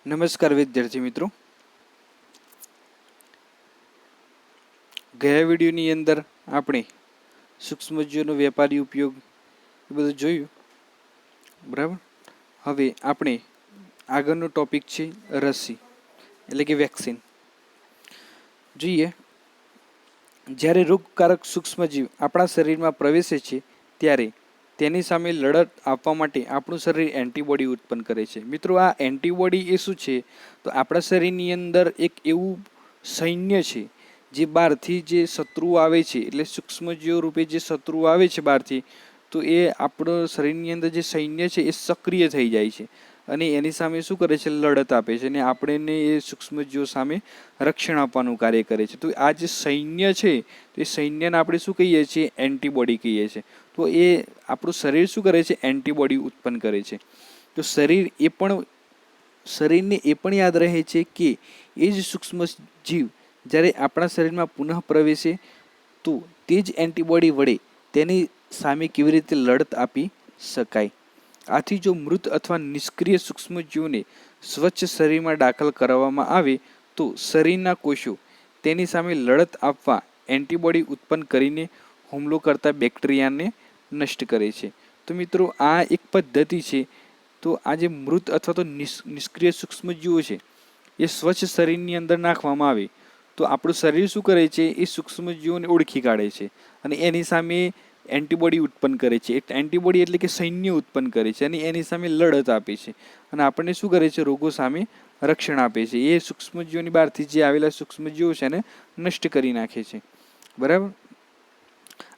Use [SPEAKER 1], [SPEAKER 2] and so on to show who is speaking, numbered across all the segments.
[SPEAKER 1] નમસ્કાર વિદ્યાર્થી મિત્રો, ગયા વિડીયોની અંદર આપણે સૂક્ષ્મજીવોનો વેપારી ઉપયોગ એ બધું જોયું, બરાબર. હવે આપણે આગળનો ટોપિક છે રસી એટલે કે વેક્સિન. જોઈએ, જ્યારે રોગકારક સૂક્ષ્મજીવ આપણા શરીરમાં પ્રવેશે છે ત્યારે તેની સામે લડત આપવા માટે આપણું શરીર એન્ટીબોડી ઉત્પન્ન કરે છે. મિત્રો, આ એન્ટીબોડી એ શું છે? તો આપણા શરીરની અંદર એક એવું સૈન્ય છે જે બહારથી જે શત્રુઓ આવે છે, એટલે સૂક્ષ્મજીવો રૂપે જે શત્રુઓ આવે છે બહારથી, તો એ આપણા શરીરની અંદર જે સૈન્ય છે એ સક્રિય થઈ જાય છે અને એની સામે શું કરે છે? લડત આપે છે અને આપણને એ સૂક્ષ્મજીવો સામે રક્ષણ આપવાનું કાર્ય કરે છે. તો આ જે સૈન્ય છે, તો એ સૈન્યને આપણે શું કહીએ છીએ? એન્ટીબોડી કહીએ છીએ. તો એ આપણું શરીર શું કરે છે? એન્ટીબોડી ઉત્પન્ન કરે છે. તો શરીરને એ પણ યાદ રહે છે કે એ જ સૂક્ષ્મ જીવ જ્યારે આપણા શરીરમાં પુનઃ પ્રવેશે તો તે જ એન્ટીબોડી વડે તેની સામે કેવી રીતે લડત આપી શકાય. આથી જો મૃત અથવા નિષ્ક્રિય સૂક્ષ્મજીવોને સ્વચ્છ શરીરમાં દાખલ કરવામાં આવે તો શરીરના કોષો તેની સામે લડત આપવા એન્ટીબોડી ઉત્પન્ન કરીને હુમલો કરતા બેક્ટેરિયાને નષ્ટ કરે છે. તો મિત્રો, આ એક પદ્ધતિ છે. તો આ જે મૃત અથવા તો નિષ્ક્રિય સૂક્ષ્મજીવો છે એ સ્વચ્છ શરીરની અંદર નાખવામાં આવે તો આપણું શરીર શું કરે છે? એ સૂક્ષ્મજીવોને ઓળખી કાઢે છે અને એની સામે એન્ટીબોડી ઉત્પન્ન કરે છે. એન્ટીબોડી એટલે કે સૈન્ય ઉત્પન્ન કરે છે અને એની સામે લડત આપે છે અને આપણને શું કરે છે? રોગો સામે રક્ષણ આપે છે. એ સૂક્ષ્મજીવોની બહારથી જે આવેલા સૂક્ષ્મજીવો છે એને નષ્ટ કરી નાખે છે, બરાબર.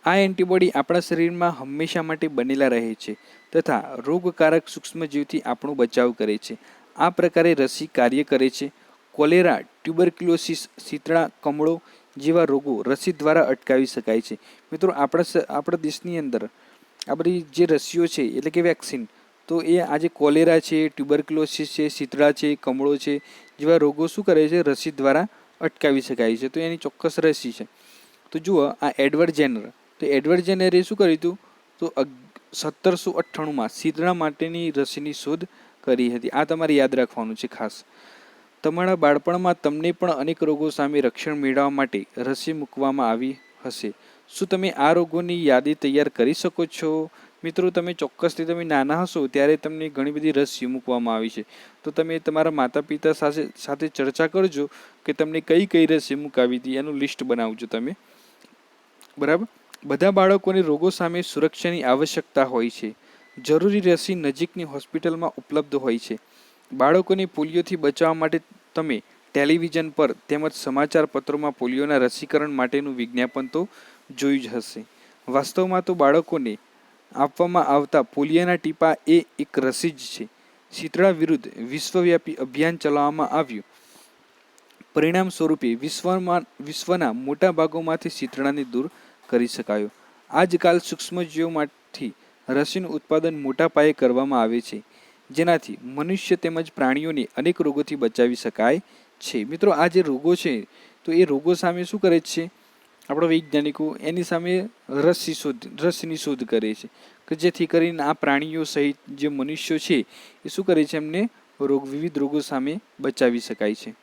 [SPEAKER 1] આ એન્ટીબોડી આપણા શરીરમાં હંમેશા માટે બનેલા રહે છે તથા રોગકારક સૂક્ષ્મજીવથી આપણો બચાવ કરે છે. આ પ્રકારે રસી કાર્ય કરે છે. કોલેરા, ટ્યુબરક્યુલોસિસ, શીતળા, કમળો જેવા રોગો રસી દ્વારા અટકાવી શકાય છે. મિત્રો, આપણા દેશની અંદર આ બધી જે રસીઓ છે એટલે કે વેક્સિન, તો એ આજે કોલેરા છે, ટ્યુબરક્યુલોસિસ છે, શીતળા છે, કમળો છે જેવા રોગો શું કરે છે? રસી દ્વારા અટકાવી શકાય છે. તો એની ચોક્કસ રસી છે. તો જુઓ, આ એડવર્ડ જેનર, તો એડવર્ડ જેનરે શું કર્યું હતું? તો 1798માં શીતળા માટેની રસીની શોધ કરી હતી. આ તમારે યાદ રાખવાનું છે ખાસ. તમારા બાળપણમાં તમને પણ અનેક રોગો સામે રક્ષણ મેળવવા માટે રસી મૂકવામાં આવી હશે. શું તમે આ રોગોની યાદી તૈયાર કરી શકો છો? મિત્રો, તમે ચોક્કસથી તમે નાના હશો ત્યારે તમને ઘણી બધી રસીઓ મૂકવામાં આવી છે. તો તમે તમારા માતા પિતા સાથે ચર્ચા કરજો કે તમને કઈ કઈ રસી મુકાવી હતી, એનું લિસ્ટ બનાવજો તમે, બરાબર. બધા બાળકોને રોગો સામે સુરક્ષાની આવશ્યકતા હોય છે. જરૂરી રસી નજીકની હોસ્પિટલમાં ઉપલબ્ધ હોય છે. બાળકોને પોલિયોથી બચાવવા માટે તમે ટેલિવિઝન પર તેમજ સમાચાર પત્રોમાં પોલિયોના રસીકરણ માટેનું વિજ્ઞાપન તો જોયું જ હશે. વાસ્તવમાં તો બાળકોને આપવામાં આવતા પોલિયોના ટીપા એ એક રસી જ છે. શીતળા વિરુદ્ધ વિશ્વવ્યાપી અભિયાન ચલાવવામાં આવ્યું. પરિણામ સ્વરૂપે વિશ્વના મોટા ભાગોમાંથી શીતળાને દૂર કરી શકાયો. આજકાલ સૂક્ષ્મજીવોમાંથી રસીનું ઉત્પાદન મોટા પાયે કરવામાં આવે છે જેનાથી મનુષ્ય તેમજ પ્રાણીઓને અનેક રોગોથી બચાવી શકાય છે. મિત્રો, આ જે રોગો છે તો એ રોગો સામે શું કરે છે? આપણા વૈજ્ઞાનિકો એની સામે રસીની શોધ કરે છે કે જેથી કરીને આ પ્રાણીઓ સહિત જે મનુષ્યો છે એ શું કરે છે? એમને વિવિધ રોગો સામે બચાવી શકાય છે.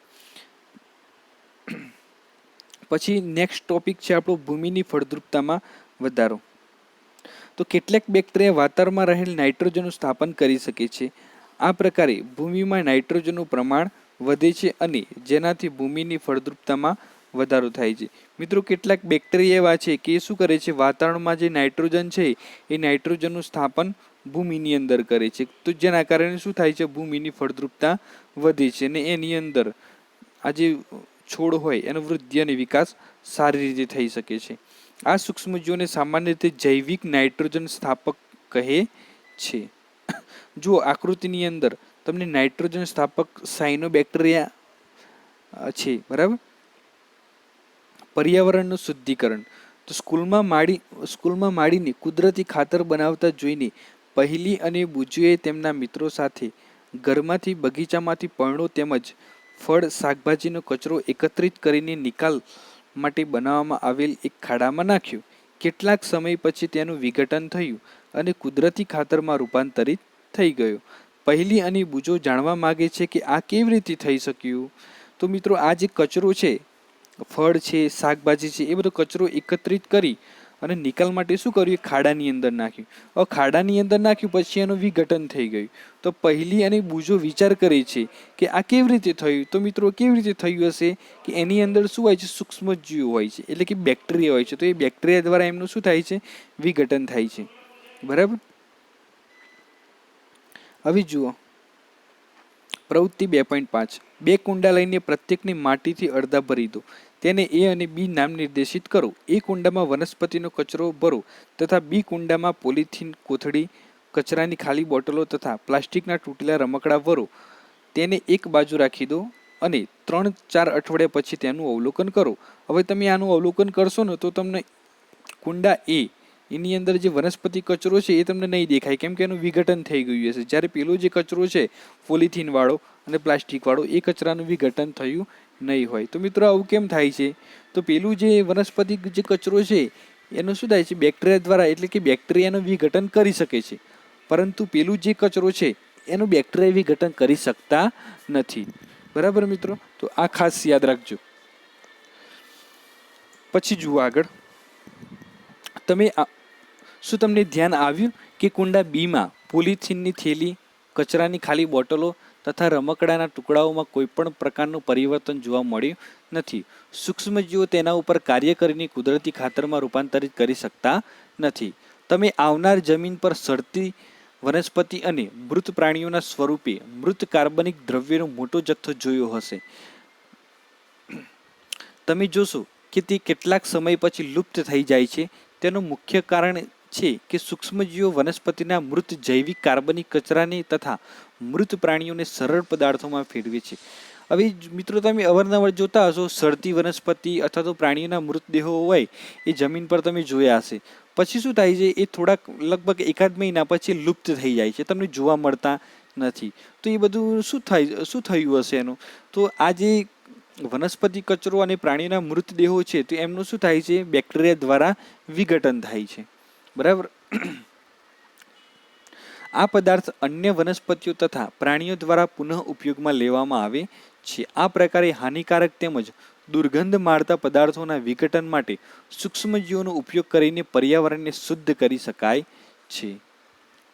[SPEAKER 1] પછી નેક્સ્ટ ટોપિક છે આપણો ભૂમિની ફળદ્રુપતામાં વધારો. તો કેટલાક બેક્ટેરિયા વાતાવરણમાં રહેલ નાઇટ્રોજનનું સ્થાપન કરી શકે છે. આ પ્રકારે ભૂમિમાં નાઇટ્રોજનનું પ્રમાણ વધે છે અને જેનાથી ભૂમિની ફળદ્રુપતામાં વધારો થાય છે. મિત્રો, કેટલાક બેક્ટેરિયા એવા છે કે શું કરે છે? વાતાવરણમાં જે નાઇટ્રોજન છે એ નાઇટ્રોજનનું સ્થાપન ભૂમિની અંદર કરે છે. તો જેના કારણે શું થાય છે? ભૂમિની ફળદ્રુપતા વધે છે અને એની અંદર આ જે છોડ હોય એનો વૃદ્ધિ અને વિકાસ સારી રીતે થઈ શકે છે. આ સૂક્ષ્મજીવોને સામાન્ય રીતે જૈવિક નાઇટ્રોજન સ્થાપક કહે છે. જુઓ, આકૃતિની અંદર તમને નાઇટ્રોજન સ્થાપક સાયનોબેક્ટેરિયા છે, બરાબર. પર્યાવરણનું શુદ્ધિકરણ. તો સ્કૂલમાં માંડીને કુદરતી ખાતર બનાવતા જોઈને પહેલી અને બુજુએ તેમના મિત્રો સાથે ઘરમાંથી, બગીચામાંથી પર્ણો તેમજ ફળ શાકભાજીનો કચરો એકત્રિત કરીને નિકાલ માટે બનાવવામાં આવેલ એક ખાડામાં નાખ્યું. કેટલાક સમય પછી તેનું વિઘટન થયું અને કુદરતી ખાતરમાં રૂપાંતરિત થઈ ગયું. પહેલી અને બુજો જાણવા માગે છે કે આ કેવી રીતે થઈ શક્યું. તો મિત્રો આ જે કચરો છે, ફળ છે, શાકભાજી છે, એ બધો કચરો એકત્રિત કરી અને નિકાલ માટે શું કર્યું, ખાડાની અંદર નાખ્યું. હવે ખાડાની અંદર નાખ્યું પછી એનું વિઘટન થઈ ગયું. તો પહેલી અને બુજો વિચાર કરે છે કે આ કેવી રીતે થયું. તો મિત્રો કેવી રીતે થયું હશે કે એની અંદર શું હોય છે, સૂક્ષ્મજીવો હોય છે, એટલે કે બેક્ટેરિયા હોય છે. તો એ બેક્ટેરિયા દ્વારા એમનું શું થાય છે, વિઘટન થાય છે. બરાબર. હવે જુઓ પ્રવૃત્તિ 2.5. 2 કુંડા લઈને પ્રત્યેકની માટીથી અડધા ભરી દો. તેને એ અને બી નામ નિર્દેશિત કરો. એ કુંડામાં વનસ્પતિનો કચરો ભરો તથા બી કુંડામાં પોલિથીન કોથળી, કચરાની ખાલી બોટલો તથા પ્લાસ્ટિકના તૂટેલા રમકડા ભરો. તેને એક બાજુ રાખી દો અને 3-4 અઠવાડિયા પછી તેનું અવલોકન કરો. હવે તમે આનું અવલોકન કરશો ને તો તમને કુંડા એની અંદર જે વનસ્પતિ કચરો છે એ તમને નહીં દેખાય, કેમ કે એનું વિઘટન થઈ ગયું હશે. જ્યારે પેલો જે કચરો છે પોલિથીન વાળો અને પ્લાસ્ટિક વાળો, એ કચરાનું વિઘટન થયું નહીં હોય. તો મિત્રો આવું કેમ થાય છે, તો પેલું જે વનસ્પતિ જે કચરો છે એનું શું થાય છે, બેક્ટેરિયા દ્વારા, એટલે કે બેક્ટેરિયાનું વિઘટન કરી શકે છે, પરંતુ પેલું જે કચરો છે એનું બેક્ટેરિયા વિઘટન કરી શકતા નથી. બરાબર મિત્રો. તો આ ખાસ યાદ રાખજો. પછી જુઓ આગળ, શું તમને ધ્યાન આવ્યું કે કુંડા બીમાં પોલિથીનની થેલી, કચરાની ખાલી બોટલો તથા રમકડાના ટુકડાઓમાં કોઈ પણ પ્રકારનું પરિવર્તન જોવા મળ્યું નથી. સૂક્ષ્મજીવો તેના ઉપર કાર્ય કરીને કુદરતી ખાતરમાં રૂપાંતરિત કરી શકતા નથી. તમે આવનાર જમીન પર સડતી વનસ્પતિ અને મૃત પ્રાણીઓના સ્વરૂપે મૃત કાર્બનિક દ્રવ્યનો મોટો જથ્થો જોયો હશે. તમે જોશો કે તે કેટલાક સમય પછી લુપ્ત થઈ જાય છે. તેનું મુખ્ય કારણ છે કે સૂક્ષ્મજીવો વનસ્પતિના મૃત જૈવિક કાર્બનિક કચરાને તથા મૃત પ્રાણીઓને સરળ પદાર્થોમાં ફેરવે છે. હવે મિત્રો તમે અવારનવાર જોતા હશો, સડતી વનસ્પતિ અથવા તો પ્રાણીઓના મૃતદેહો હોય એ જમીન પર તમે જોયા હશે. પછી શું થાય છે, એ થોડાક લગભગ 1 મહિના પછી લુપ્ત થઈ જાય છે, તમને જોવા મળતા નથી. તો એ બધું શું થયું હશે એનું, તો આ જે વનસ્પતિ કચરો અને પ્રાણીના મૃતદેહો છે તો એમનું શું થાય છે, બેક્ટેરિયા દ્વારા વિઘટન થાય છે. બરાબર. આ પદાર્થ અન્ય વનસ્પતિઓ તથા પ્રાણીઓ દ્વારા પુનઃ ઉપયોગમાં લેવામાં આવે છે. આ પ્રકારે હાનિકારક તેમજ દુર્ગંધ મારતા પદાર્થોના વિઘટન માટે સૂક્ષ્મજીવોનો ઉપયોગ કરીને પર્યાવરણને શુદ્ધ કરી શકાય છે.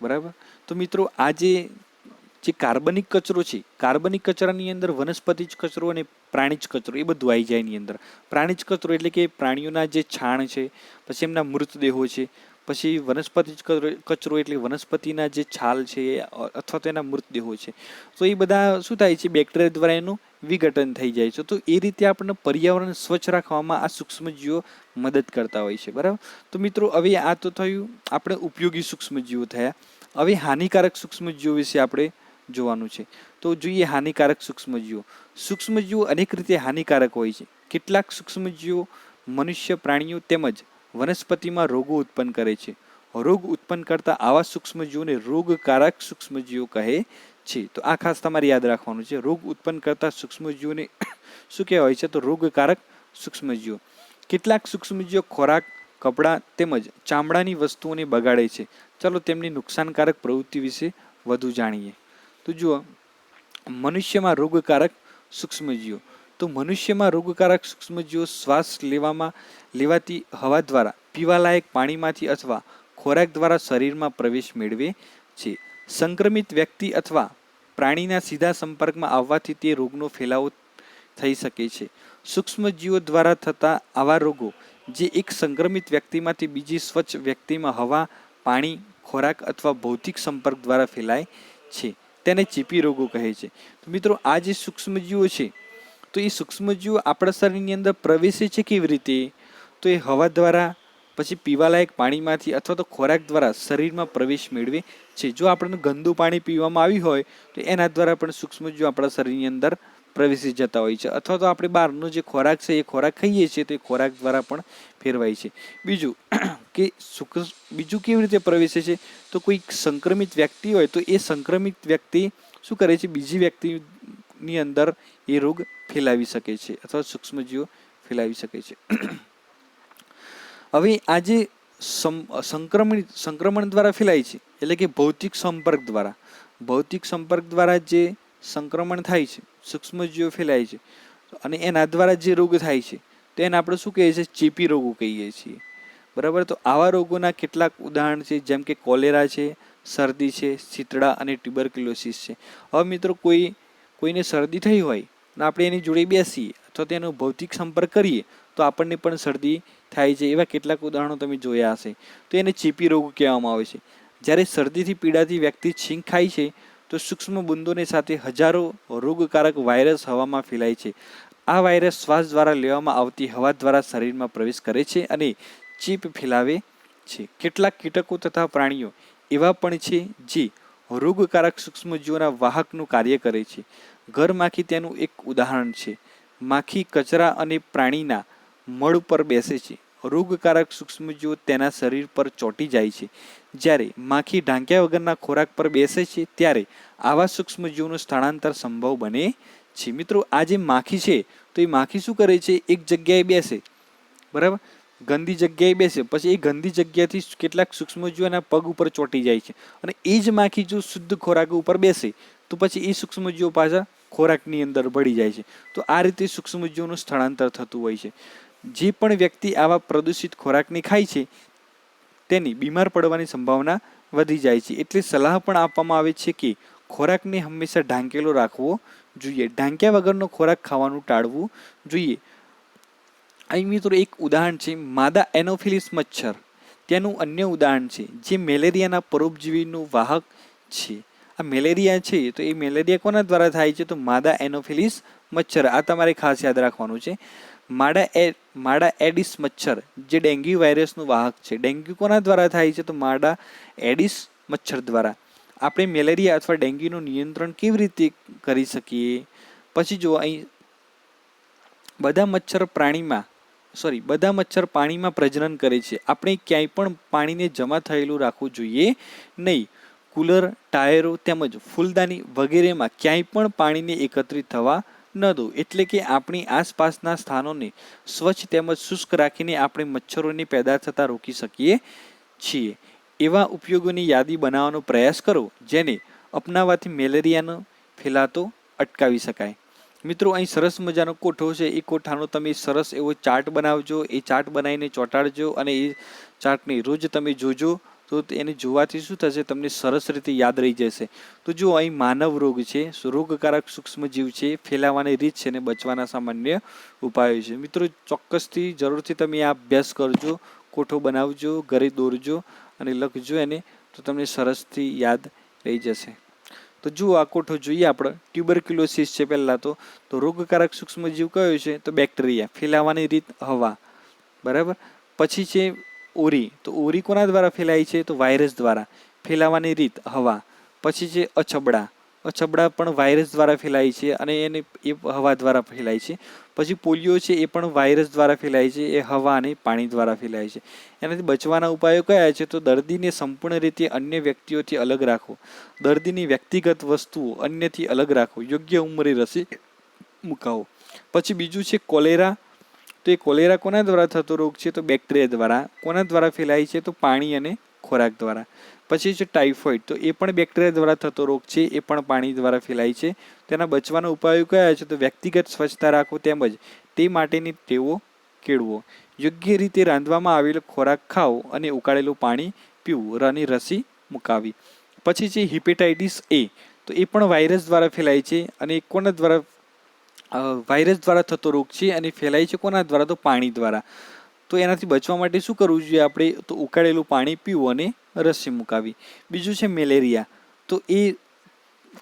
[SPEAKER 1] બરાબર. તો મિત્રો આ જે કાર્બનિક કચરો છે, કાર્બનિક કચરાની અંદર વનસ્પતિ જ કચરો અને પ્રાણી જ કચરો એ બધું આવી જાય એની અંદર. પ્રાણી જ કચરો એટલે કે પ્રાણીઓના જે છાણ છે, પછી એમના મૃતદેહો છે, પછી વનસ્પતિ કચરો એટલે વનસ્પતિના જે છાલ છે અથવા તો એના મૃતદેહો છે. તો એ બધા શું થાય છે, બેક્ટેરિયા દ્વારા એનું વિઘટન થઈ જાય છે. તો એ રીતે આપણને પર્યાવરણ સ્વચ્છ રાખવામાં આ સૂક્ષ્મજીવો મદદ કરતા હોય છે. બરાબર. તો મિત્રો હવે આ તો થયું આપણે ઉપયોગી સૂક્ષ્મજીવો થયા. હવે હાનિકારક સૂક્ષ્મજીવો વિશે આપણે જોવાનું છે. તો જોઈએ હાનિકારક સૂક્ષ્મજીવો. સૂક્ષ્મજીવો અનેક રીતે હાનિકારક હોય છે. કેટલાક સૂક્ષ્મજીવો મનુષ્ય, પ્રાણીઓ તેમજ વનસ્પતિમાં રોગો ઉત્પન્ન કરે છે. રોગ ઉત્પન્ન કરતા આવા સૂક્ષ્મજીવોને રોગકારક સૂક્ષ્મજીવો કહે છે. તો આ ખાસ તમારે યાદ રાખવાનું છે. રોગ ઉત્પન્ન કરતા સૂક્ષ્મજીવોને શું કહેવાય છે, તો રોગકારક સૂક્ષ્મજીવો. કેટલાક સૂક્ષ્મજીવો ખોરાક, કપડાં તેમજ ચામડાની વસ્તુઓને બગાડે છે. ચાલો તેમની નુકસાનકારક પ્રવૃત્તિ વિશે વધુ જાણીએ. તો જુઓ, મનુષ્યમાં રોગકારક સૂક્ષ્મજીવો. તો મનુષ્યમાં રોગકારક સૂક્ષ્મજીવો શ્વાસ લેવાતી હવા દ્વારા, પીવાલાયક પાણીમાંથી અથવા ખોરાક દ્વારા શરીરમાં પ્રવેશ મેળવે છે. સંક્રમિત વ્યક્તિ અથવા પ્રાણીના સીધા સંપર્કમાં આવવાથી તે રોગનો ફેલાવો થઈ શકે છે. સૂક્ષ્મજીવો દ્વારા થતા આવા રોગો જે એક સંક્રમિત વ્યક્તિમાંથી બીજી સ્વચ્છ વ્યક્તિમાં હવા, પાણી, ખોરાક અથવા ભૌતિક સંપર્ક દ્વારા ફેલાય છે, તેને ચેપી રોગો કહે છે. તો મિત્રો આ જે સૂક્ષ્મજીવો છે તો એ સૂક્ષ્મજીવો આપણા શરીરની અંદર પ્રવેશે છે કેવી રીતે, તો એ હવા દ્વારા, પછી પીવાલાયક પાણીમાંથી અથવા તો ખોરાક દ્વારા શરીરમાં પ્રવેશ મેળવે છે. જો આપણને ગંદુ પાણી પીવામાં આવ્યું હોય તો એના દ્વારા પણ સૂક્ષ્મજીવો આપણા શરીરની અંદર પ્રવેશી જતા હોય છે. અથવા તો આપણે બહારનો જે ખોરાક છે એ ખોરાક ખાઈએ છીએ તો એ ખોરાક દ્વારા પણ ફેરવાય છે. બીજું કેવી રીતે પ્રવેશે છે, તો કોઈ સંક્રમિત વ્યક્તિ હોય તો એ સંક્રમિત વ્યક્તિ શું કરે છે, બીજી વ્યક્તિની અંદર એ રોગ ફેલાવી શકે છે અથવા સૂક્ષ્મજીવો ફેલાવી શકે છે. હવે આ જે સંક્રમણ દ્વારા ફેલાય છે એટલે કે ભૌતિક સંપર્ક દ્વારા. ભૌતિક સંપર્ક દ્વારા જે સંક્રમણ થાય છે, સૂક્ષ્મજીવો ફેલાય છે અને એના દ્વારા જે રોગ થાય છે તો એને આપણે શું કહીએ છીએ? ચેપી રોગો કહીએ છીએ. બરાબર. તો આવા રોગોના કેટલાક ઉદાહરણ છે, જેમ કે કોલેરા છે, શરદી છે, શીતળા અને ટ્યુબરક્યુલોસિસ છે. હવે મિત્રો કોઈને શરદી થઈ હોય અને આપણે એની જોડે બેસીએ અથવા તેનો ભૌતિક સંપર્ક કરીએ તો આપણને પણ શરદી થાય છે. એવા કેટલાક ઉદાહરણો તમે જોયા હશે. તો એને ચેપી રોગ કહેવામાં આવે છે. જ્યારે શરદીથી પીડાતી વ્યક્તિ છીંક ખાય છે તો સૂક્ષ્મ બુંદોની સાથે હજારો રોગકારક વાયરસ હવામાં ફેલાય છે. આ વાયરસ શ્વાસ દ્વારા લેવામાં આવતી હવા દ્વારા શરીરમાં પ્રવેશ કરે છે અને ચેપ ફેલાવે છે. કેટલાક કીટકો તથા પ્રાણીઓ એવા પણ છે જે રોગકારક સૂક્ષ્મજીવોના વાહકનું કાર્ય કરે છે. ઘર માખી તેનું એક ઉદાહરણ છે. માખી કચરા અને પ્રાણીના મળ ઉપર બેસે છે. રોગકારક સૂક્ષ્મજીવો તેના શરીર પર ચોંટી જાય છે. જ્યારે માખી ઢાંક્યા વગરના ખોરાક પર બેસે છે ત્યારે આવા સૂક્ષ્મજીવોનું સ્થળાંતર સંભવ બને છે. મિત્રો, આ જે માખી છે તો એ માખી શું કરે છે? એક જગ્યાએ બેસે, બરાબર, ગંદી જગ્યાએ બેસે, પછી એ ગંદી જગ્યાથી કેટલાક સૂક્ષ્મજીવોના પગ ઉપર ચોંટી જાય છે અને એ જ માખી જો શુદ્ધ ખોરાક ઉપર બેસે તો પછી એ સૂક્ષ્મજીવો પાછા ખોરાકની અંદર ભળી જાય છે. તો આ રીતે સૂક્ષ્મજીવોનું સ્થળાંતર થતું હોય છે. જે પણ વ્યક્તિ આવા પ્રદૂષિત ખોરાકને ખાય છે તેની બીમાર પડવાની સંભાવના વધી જાય છે. એટલે સલાહ પણ આપવામાં આવે છે કે ખોરાકને હંમેશા ઢાંકેલો રાખવો જોઈએ. ઢાંક્યા વગરનો ખોરાક ખાવાનું ટાળવું જોઈએ. અહીં મિત્રો એક ઉદાહરણ છે માદા એનોફિલિસ મચ્છર. તેનું અન્ય ઉદાહરણ છે જે મેલેરિયાના પરોપજીવીનું વાહક છે. આ મેલેરિયા છે તો એ મેલેરિયા કોના દ્વારા થાય છે? તો માદા એનોફિલિસ મચ્છર. આ તમારે ખાસ યાદ રાખવાનું છે. માડા એડિસ મચ્છર જે ડેન્ગ્યુ વાયરસનું વાહક છે. ડેન્ગ્યુ કોના દ્વારા થાય છે? તો માડા એડિસ મચ્છર દ્વારા. આપણે મેલેરિયા અથવા ડેન્ગ્યુનું નિયંત્રણ કેવી રીતે કરી શકીએ? પછી જો અહીં બધા મચ્છર પાણીમાં પ્રજનન કરે છે. આપણે ક્યાંય પણ પાણીને જમા થયેલું રાખવું જોઈએ નહીં. કુલર, ટાયરો તેમજ ફૂલદાની વગેરેમાં ક્યાંય પણ પાણીને એકત્રિત થવા ન દો. એટલે કે આપણી આસપાસના સ્થાનોને સ્વચ્છ તેમજ શુષ્ક રાખીને આપણે મચ્છરોની પેદા થતા રોકી શકીએ છીએ. એવા ઉપયોગોની યાદી બનાવવાનો પ્રયાસ કરો જેને અપનાવવાથી મેલેરિયાનો ફેલાતો અટકાવી શકાય. મિત્રો, અહીં સરસ મજાનો કોઠો છે. એ કોઠાનો તમે સરસ એવો ચાર્ટ બનાવજો. એ ચાર્ટ બનાવીને ચોંટાડજો અને એ ચાર્ટને રોજ તમે જોજો તો એને જોવાથી શું થશે? તમને સરસ રીતે યાદ રહી જશે. તો જો અહીં માનવ રોગ છે, રોગકારક સૂક્ષ્મજીવ છે, ફેલાવાની રીત છે અને બચવાના સામાન્ય ઉપાયો છે. મિત્રો, ચોક્કસથી જરૂરથી તમે આ અભ્યાસ કરજો, કોઠો બનાવજો, ઘરે દોરજો અને લખજો એને, તો તમને સરસથી યાદ રહી જશે. તો જુઓ આ કોઠો જોઈએ આપણે. ટ્યુબરક્યુલોસિસ છે પહેલાં તો રોગકારક સૂક્ષ્મજીવ કયો છે? તો બેક્ટેરિયા. ફેલાવાની રીત હવા, બરાબર. પછી છે ઓરી. તો ઓરી કોના દ્વારા ફેલાય છે? તો વાયરસ દ્વારા. ફેલાવાની રીત હવા. પછી છે અછબડા. અછબડા પણ વાયરસ દ્વારા ફેલાય છે અને એ હવા દ્વારા ફેલાય છે. પછી પોલિયો છે, એ પણ વાયરસ દ્વારા ફેલાય છે. એ હવા અને પાણી દ્વારા ફેલાય છે. એનાથી બચવાના ઉપાયો કયા છે? તો દર્દીને સંપૂર્ણ રીતે અન્ય વ્યક્તિઓથી અલગ રાખો. દર્દીની વ્યક્તિગત વસ્તુઓ અન્યથી અલગ રાખો. યોગ્ય ઉંમરે રસી મુકાવો. પછી બીજું છે કોલેરા. તો એ કોલેરા કોના દ્વારા થતો રોગ છે? તો બેક્ટેરિયા દ્વારા. કોના દ્વારા ફેલાય છે? તો પાણી અને ખોરાક દ્વારા. પછી છે ટાઇફોઇડ. તો એ પણ બેક્ટેરિયા દ્વારા થતો રોગ છે. એ પણ પાણી દ્વારા ફેલાય છે. તેના બચવાના ઉપાયો કયા છે? તો વ્યક્તિગત સ્વચ્છતા રાખો તેમજ તે માટેની ટેવો કેળવો. યોગ્ય રીતે રાંધવામાં આવેલો ખોરાક ખાઓ અને ઉકાળેલું પાણી પીવું અને રસી મુકાવી. પછી છે હિપેટાઇટિસ એ. તો એ પણ વાયરસ દ્વારા ફેલાય છે અને કોના દ્વારા? વાયરસ દ્વારા થતો રોગ છે અને ફેલાય છે કોના દ્વારા? તો પાણી દ્વારા. તો એનાથી બચવા માટે શું કરવું જોઈએ આપણે? તો ઉકાળેલું પાણી પીવું અને રસી મુકાવી. બીજું છે મેલેરિયા. તો એ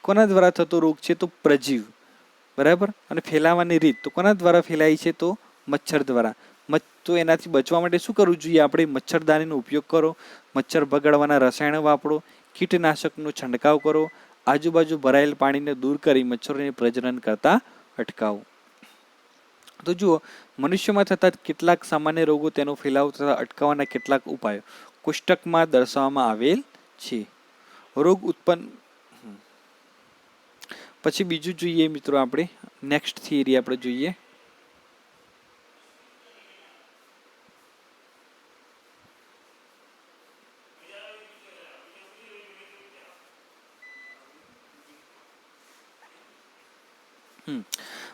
[SPEAKER 1] કોના દ્વારા થતો રોગ છે? તો પ્રજીવ, બરાબર. અને ફેલાવાની રીત તો કોના દ્વારા ફેલાય છે? તો મચ્છર દ્વારા. તો એનાથી બચવા માટે શું કરવું જોઈએ આપણે? મચ્છરદાનીનો ઉપયોગ કરો, મચ્છર ભગાડવાના રસાયણો વાપરો, કીટનાશકનો છંટકાવ કરો, આજુબાજુ ભરાયેલ પાણીને દૂર કરી મચ્છરોને પ્રજનન કરતા અટકાવો. તો જુઓ, મનુષ્યમાં થતા કેટલાક સામાન્ય રોગો, તેનો ફેલાવો તથા અટકાવવાના કેટલાક ઉપાયો કોષ્ટકમાં દર્શાવવામાં આવેલ છે. રોગ ઉત્પન્ન. પછી બીજું જોઈએ મિત્રો, આપણે નેક્સ્ટ થિયરી આપણે જોઈએ.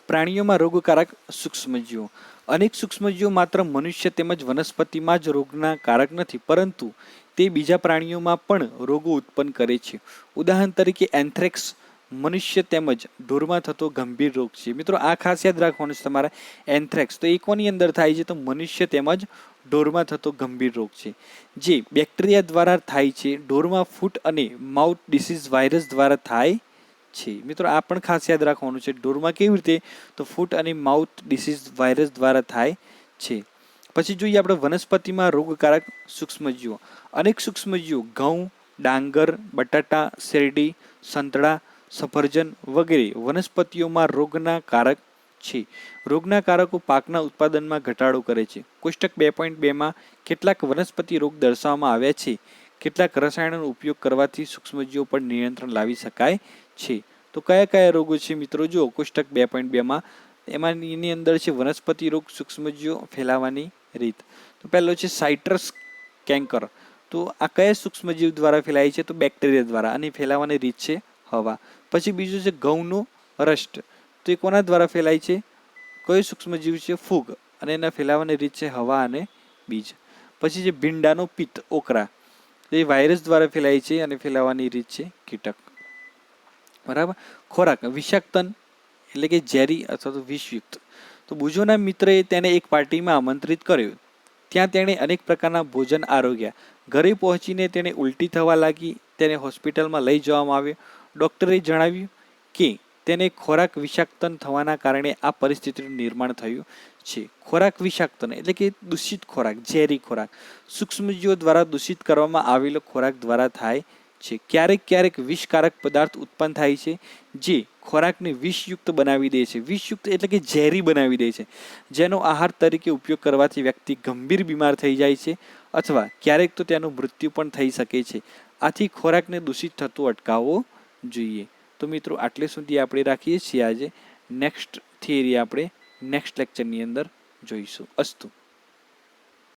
[SPEAKER 1] પ્રાણીઓમાં રોગકારક સૂક્ષ્મજીવો. અનેક સૂક્ષ્મજીવો માત્ર મનુષ્ય તેમજ વનસ્પતિમાં જ રોગના કારક નથી, પરંતુ તે બીજા પ્રાણીઓમાં પણ રોગો ઉત્પન્ન કરે છે. ઉદાહરણ તરીકે એન્થ્રેક્સ મનુષ્ય તેમજ ઢોરમાં થતો ગંભીર રોગ છે. મિત્રો આ ખાસ યાદ રાખવાનું છે તમારે. એન્થ્રેક્સ તો એ કોની અંદર થાય છે? તો મનુષ્ય તેમજ ઢોરમાં થતો ગંભીર રોગ છે, જે બેક્ટેરિયા દ્વારા થાય છે. ઢોરમાં ફૂટ અને માઉથ ડિસીઝ વાયરસ દ્વારા થાય છે. મિત્રો આ પણ ખાસ યાદ રાખવાનું છે. ઢોરમાં કેવી રીતે? તો ફૂટ અને માઉથ ડિસીઝ વાયરસ દ્વારા થાય છે. પછી જોઈએ આપણે વનસ્પતિમાં રોગકારક સૂક્ષ્મજીવો. અનેક સૂક્ષ્મજીવો ઘઉં, ડાંગર, બટાટા, શેરડી, સંતળા, સફરજન વગેરે વનસ્પતિઓમાં રોગના કારક છે. રોગના કારકો પાકના ઉત્પાદનમાં ઘટાડો કરે છે. કોષ્ટક 2.2 કેટલાક વનસ્પતિ રોગ દર્શાવવામાં આવ્યા છે. કેટલાક રસાયણોનો ઉપયોગ કરવાથી સૂક્ષ્મજીવો પર નિયંત્રણ લાવી શકાય છે. તો કયા કયા રોગો છે મિત્રો? જો કોષ્ટક 2.2 એની અંદર છે વનસ્પતિ રોગ સૂક્ષ્મજીવો ફેલાવાની રીત. તો પહેલો છે સાઇટ્રસ કેન્કર. તો આ કયા સૂક્ષ્મજીવ દ્વારા ફેલાય છે? તો બેક્ટેરિયા દ્વારા. અને ફેલાવાની રીત છે હવા. પછી બીજું છે ઘઉંનો રસ્ટ. તો એ કોના દ્વારા ફેલાય છે? કયો સૂક્ષ્મજીવ છે? ફૂગ. અને એના ફેલાવાની રીત છે હવા અને બીજ. પછી છે ભીંડાનો પિત્ત ઓકરા. એ વાયરસ દ્વારા ફેલાય છે અને ફેલાવાની રીત છે કીટક. બરાબર. ખોરાક વિષાક્તન એટલે કે ઝેરી અથવા તો વિષયુક્ત. તો બુજોના મિત્રએ તેને એક પાર્ટીમાં આમંત્રિત કર્યો. ત્યાં તેણે અનેક પ્રકારના ભોજન આરોગ્યા. ઘરે પહોંચીને તેને ઉલટી થવા લાગી. તેને હોસ્પિટલમાં લઈ જવામાં આવ્યો. ડૉક્ટરે જણાવ્યું કે તેને ખોરાક વિષાક્તન થવાના કારણે આ પરિસ્થિતિનું નિર્માણ થયું છે. ખોરાક વિષાક્તન એટલે કે દૂષિત ખોરાક, ઝેરી ખોરાક. સૂક્ષ્મજીવો દ્વારા દૂષિત કરવામાં આવેલો ખોરાક દ્વારા થાય છે. ક્યારેક ક્યારેક વિષકારક પદાર્થ ઉત્પન્ન થાય છે, જે ખોરાકને વિષયુક્ત બનાવી દે છે. વિષયુક્ત એટલે કે ઝેરી બનાવી દે છે, જેનો આહાર તરીકે ઉપયોગ કરવાથી વ્યક્તિ ગંભીર બીમાર થઈ જાય છે, અથવા ક્યારેક તો તેનું મૃત્યુ પણ થઈ શકે છે. આથી ખોરાકને દૂષિત થતું અટકાવવો જોઈએ. તો મિત્રો આટલે સુધી આપણે રાખીએ છીએ આજે. નેક્સ્ટ થિયરી આપણે નેક્સ્ટ લેક્ચરની અંદર જોઈશું. અસ્તુ.